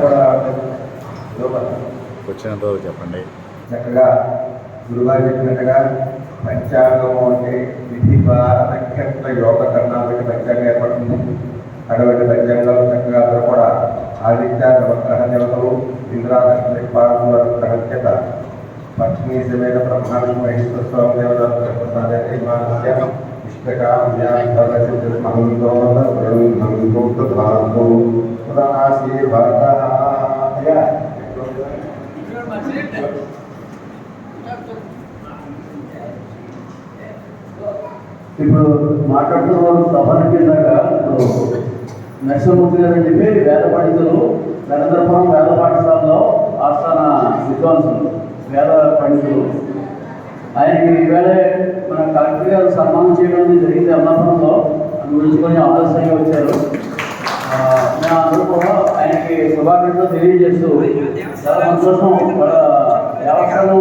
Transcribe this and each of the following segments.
కూడా వచ్చినంత చెప్పండి. చక్కగా గురుగారు చెప్పినట్టుగా పంచాంగము అంటే విధి నక్షత్ర యోగ కర్ణాలకి పంచాంగం ఏర్పడుతుంది. అటువంటి పంచాంగాలు చక్కగా అందరూ కూడా ఆదిత్య నవగ్రహ దేవతలు ఇంద్రాగ్రహ చేత లక్ష్మీ సమేత బ్రహ్మాండ మహేశ్వర స్వామి దేవత ఇప్పుడు మాట్లాడుతున్న సభకి ఇప్పుడు నరసింహమూర్తి గారు అని చెప్పి వేద పండితులు నరేంద్రపురం వేద పాఠశాలలో ఆస్థాన విద్వాంసులు వేద పండితులు. ఆయనకి ఈవేళ మన కలెక్టర్ గారు సన్మానం చేయడం జరిగింది అమలాపురంలో. అందు గురించి కొంచెం ఆలస్యంగా వచ్చారు. మేము అందరూ కూడా ఆయనకి శుభాకాంక్షలు తెలియజేస్తూ చాలా సంతోషం. వాళ్ళ వ్యవస్థను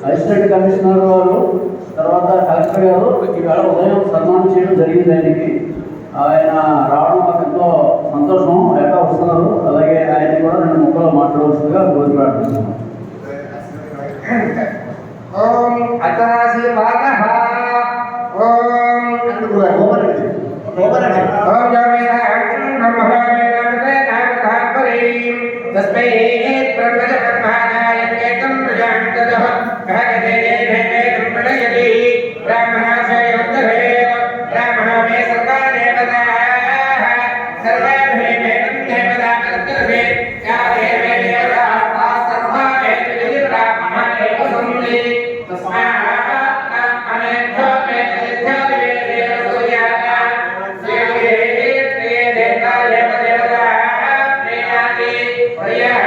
అసిస్టెంట్ కమిషనర్ వారు తర్వాత కలెక్టర్ గారు ఈవేళ ఉదయం సన్మానం చేయడం జరిగింది. ఆయన రావడం మాకు ఎంతో సంతోషం. ఎట్లా వస్తున్నారు, అలాగే ఆయన కూడా 2 ముక్కలు మాట్లాడవలసిందిగా కోరి ప్రార్థిస్తున్నాం. ఓం అతరాశీర్వాదః ఓం తస్మై బ్రహ్మణాయ కేతం ప్రజాంతదః భగతే దేవేతం ప్రళయతి బ్రాహ్మణాశయోత్తరే బ్రాహ్మణమే సర్వాదేవతాః సర్వేభేవేతం దేవతా కర్తవ్యే యా దేవే దేవతా సర్వా వేదవిధి బ్రాహ్మణేవ సంధి తస్మాత్ అనేభ్యో వేదేభ్యో దేవ సూర్యాః శ్రీయే దేవతాయ దేవతాః ప్రియాతి ప్రియః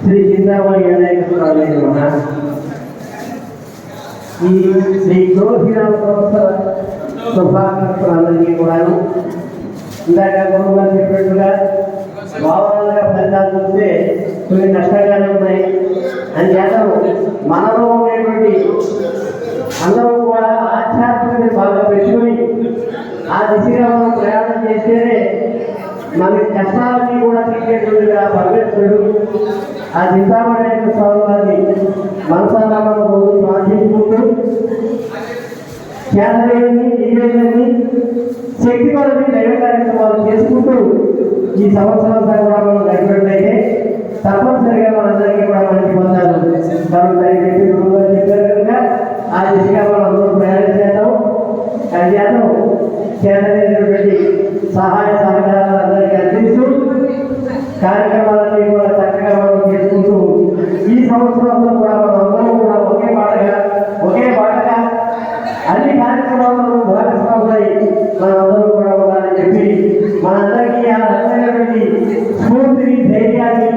శ్రీ చింతామణి అనే ఈ శ్రీ తులసిరామ సంవత్సర శుభాకాంక్షలందరికీ కూడాను ఇందాక గురువు గారు చెప్పినట్టుగా భావనలుగా ఫలితాలు చూస్తే కొన్ని నష్టంగానే ఉన్నాయి అని చేతను మనలో ఉండేటువంటి అందరూ కూడా ఆధ్యాత్మికత బాగా పెట్టుకుని ఆ దిశగా మనం ప్రయాణం చేస్తేనే మన కష్టాలన్నీ కూడా తీసేటువంటిగా పరమేశ్వరుడు ఆ చింతామణి స్వామి వారిని మనసారా మనం రోజు ప్రార్థించుకుంటూ కేంద్రాన్ని నివేదనని శక్తి కొలది దైవ కార్యక్రమాలు చేసుకుంటూ ఈ సంవత్సరం కూడా మనం గడిపినట్లయితే తప్పనిసరిగా మనందరికీ కూడా మంచి పొందాలి కలుగుతాయి చెప్పి గురువు గారు చెప్పారు కనుక ఆ దిశగా మనం అందరూ ప్రయాణం చేద్దాం అది చేద్దాం చేతనైనటువంటి సహాయ సహకారాలు అందరికీ అందిస్తూ కార్యక్రమాలన్నీ కూడా చక్కగా మనం చేసుకుంటూ ఈ సంవత్సరంలో కూడా మనం అందరం కూడా ఒకే బాటగా అన్ని కార్యక్రమాలను భాగస్వాములై మనందరూ కూడా ఉండాలని చెప్పి మనందరికీ ఆ రకమైనటువంటి స్ఫూర్తిని ధైర్యాన్ని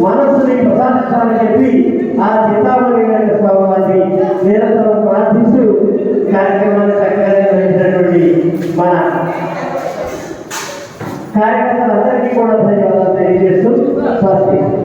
మనస్సుని ప్రసాదించాలని చెప్పి ఆ చింతామణి స్వామి వారిని నిరంతరం ప్రార్థిస్తూ కార్యక్రమాన్ని చక్కగా నిర్వహించినటువంటి మన కార్యకర్తలందరికీ కూడా ధన్యవాదాలు తెలియజేస్తూ స్వస్తి.